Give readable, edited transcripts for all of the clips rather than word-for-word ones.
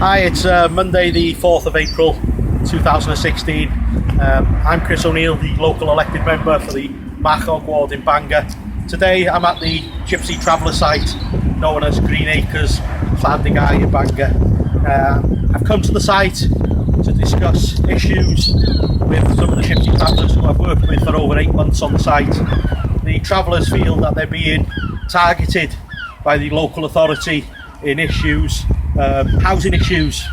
Hi, it's Monday the 4th of April 2016. I'm Chris Oneal, the local elected member for the Machog ward in Bangor. Today I'm at the Gypsy Traveller site known as Green Acres, Llandegai in Bangor. I've come to the site to discuss issues with some of the Gypsy travellers who I've worked with for over 8 months on the site. The travellers feel that they're being targeted by the local authority in issues, housing issues.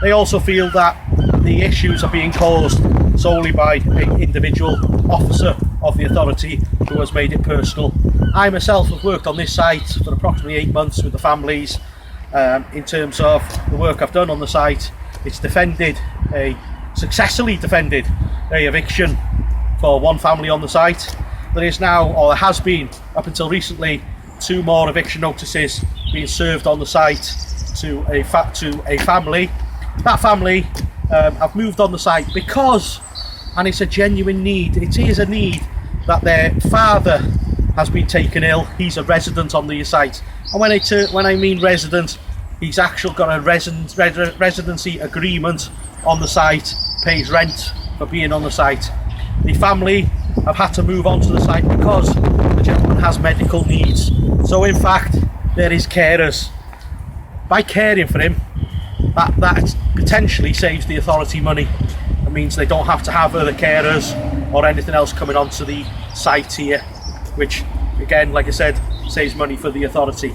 They also feel that the issues are being caused solely by an individual officer of the authority who has made it personal. I myself have worked on this site for approximately 8 months with the families. In terms of the work I've done on the site, it's successfully defended a eviction for one family on the site. There is now, or there has been up until recently, 2 more eviction notices being served on the site to a family. That family have moved on the site because, and it's a genuine need, it is a need, that their father has been taken ill. He's a resident on the site, and when I mean resident, he's actually got a residency agreement on the site, pays rent for being on the site. The family have had to move on to the site because the gentleman has medical needs. So in fact, there is carers. By caring for him, that potentially saves the authority money. It means they don't have to have other carers or anything else coming onto the site here, which again, like I said, saves money for the authority.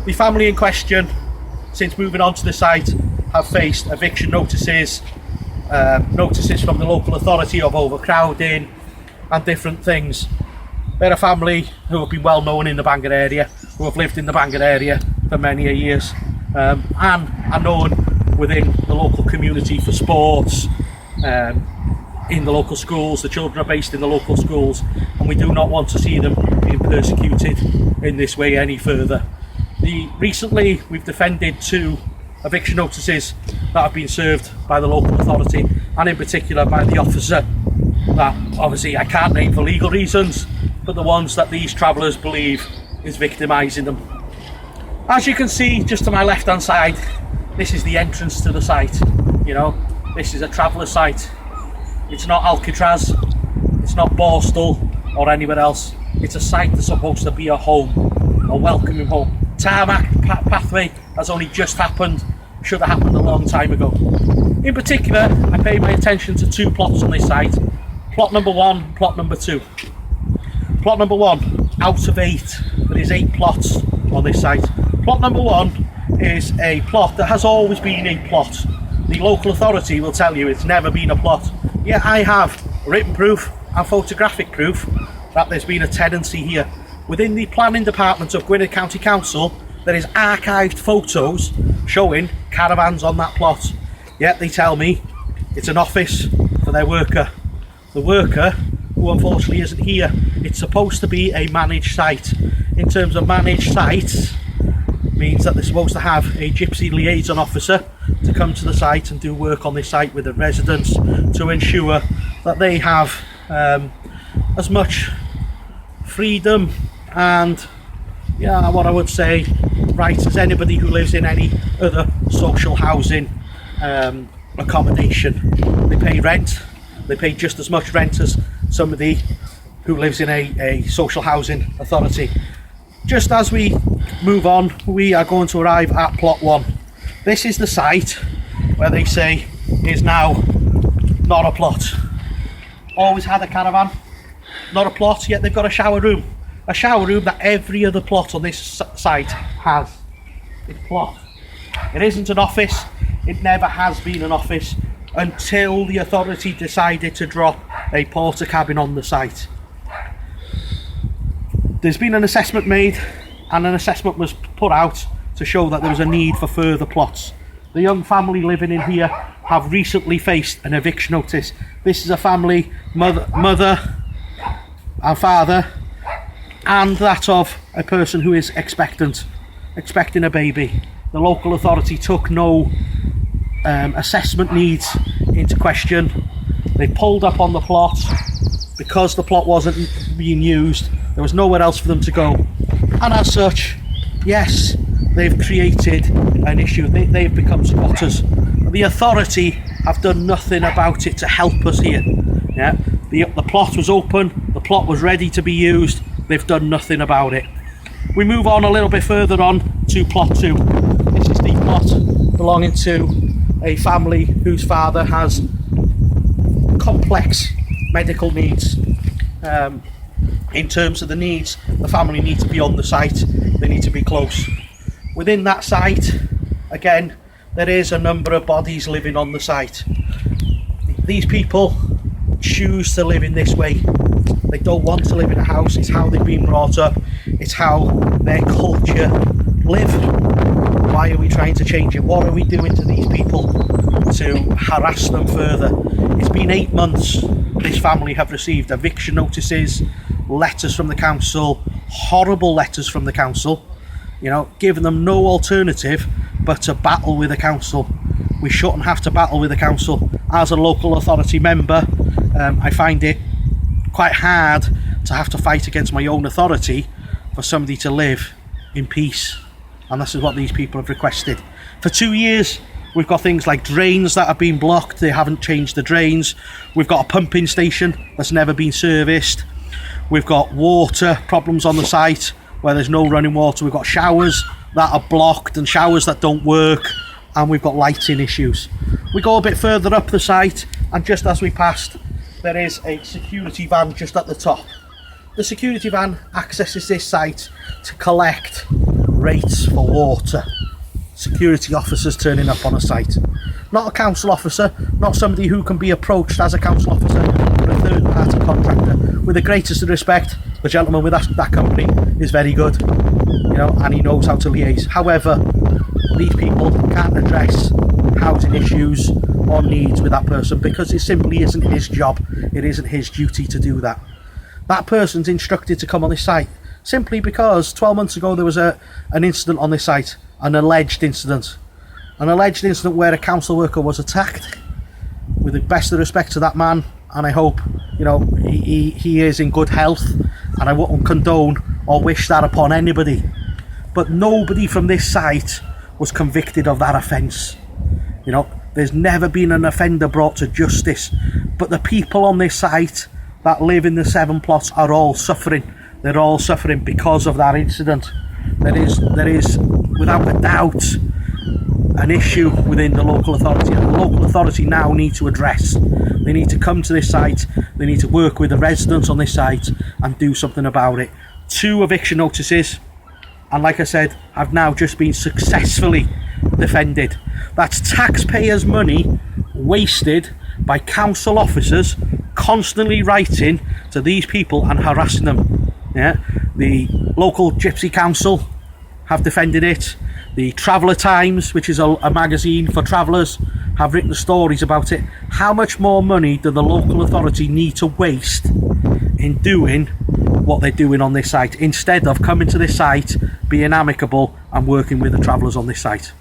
The family in question, since moving onto the site, have faced eviction notices, notices from the local authority of overcrowding and different things. They're a family who have been well known in the Bangor area, who have lived in the Bangor area for many years, and are known within the local community for sports, in the local schools. The children are based in the local schools, and we do not want to see them being persecuted in this way any further. Recently we've defended 2 eviction notices that have been served by the local authority, and in particular by the officer that obviously I can't name for legal reasons, but the ones that these travellers believe is victimising them. As you can see just to my left hand side, this is the entrance to the site. You know, this is a traveller site. It's not Alcatraz, it's not Borstal or anywhere else. It's a site that's supposed to be a home, a welcoming home. Tarmac pathway has only just happened, should have happened a long time ago. In particular, I pay my attention to 2 plots on this site. Plot number 1, plot number 2. Plot number 1, out of 8, there is 8 plots on this site. Plot number 1 is a plot that has always been a plot. The local authority will tell you it's never been a plot. Yet I have written proof and photographic proof that there's been a tenancy here. Within the planning department of Gwynedd County Council, there is archived photos showing caravans on that plot. Yet they tell me it's an office for their worker. The worker, who unfortunately isn't here. It's supposed to be a managed site. In terms of managed sites, means that they're supposed to have a Gypsy liaison officer to come to the site and do work on this site with the residents to ensure that they have as much freedom and what I would say rights as anybody who lives in any other social housing accommodation. They pay rent. They pay just as much rent as somebody who lives in a social housing authority. Just as we move on, we are going to arrive at plot 1. This is the site where they say is now not a plot. Always had a caravan, not a plot, yet they've got a shower room. A shower room that every other plot on this site has. It's plot. It isn't an office. It never has been an office until the authority decided to drop a porter cabin on the site. There's been an assessment made, and an assessment was put out to show that there was a need for further plots. The young family living in here have recently faced an eviction notice. This is a family, mother and father, and that of a person who is expecting a baby. The local authority took no assessment needs into question. They pulled up on the plot because the plot wasn't being used. There was nowhere else for them to go, and as such, yes, they've created an issue. They've become squatters. The authority have done nothing about it to help us here. Yeah, the plot was open, the plot was ready to be used. They've done nothing about it. We move on a little bit further on to plot 2. This is the plot belonging to a family whose father has complex medical needs. In terms of the needs, the family need to be on the site, they need to be close. Within that site, again, there is a number of bodies living on the site. These people choose to live in this way. They don't want to live in a house. It's how they've been brought up. It's how their culture live. Why are we trying to change it? What are we doing to these people to harass them further? It's been 8 months. This family have received eviction notices, letters from the council, horrible letters from the council, you know, giving them no alternative but to battle with the council. We shouldn't have to battle with the council. As a local authority member, I find it quite hard to have to fight against my own authority for somebody to live in peace, and this is what these people have requested. For 2 years we've got things like drains that have been blocked. They haven't changed the drains. We've got a pumping station that's never been serviced. We've got water problems on the site where there's no running water. We've got showers that are blocked and showers that don't work, and we've got lighting issues. We go a bit further up the site, and just as we passed, there is a security van just at the top. The security van accesses this site to collect rates for water. Security officers turning up on a site. Not a council officer, not somebody who can be approached as a council officer, but a third party contractor. With the greatest of respect, the gentleman with that company is very good, you know, and he knows how to liaise. However, these people can't address housing issues or needs with that person because it simply isn't his job. It isn't his duty to do that. That person's instructed to come on this site simply because 12 months ago there was an incident on this site, an alleged incident where a council worker was attacked. With the best of respect to that man, and I hope, you know, he is in good health, and I wouldn't condone or wish that upon anybody, but nobody from this site was convicted of that offence. You know, there's never been an offender brought to justice, but the people on this site that live in the 7 plots are all suffering. They're all suffering because of that incident. There is without a doubt an issue within the local authority, and the local authority now need to address. They need to come to this site, they need to work with the residents on this site and do something about it. 2 eviction notices, and like I said, have now just been successfully defended. That's taxpayers' money wasted by council officers constantly writing to these people and harassing them. Yeah, the local Gypsy Council have defended it. The Traveller Times, which is a magazine for travellers, have written stories about it. How much more money do the local authority need to waste in doing what they're doing on this site, instead of coming to this site, being amicable and working with the travellers on this site?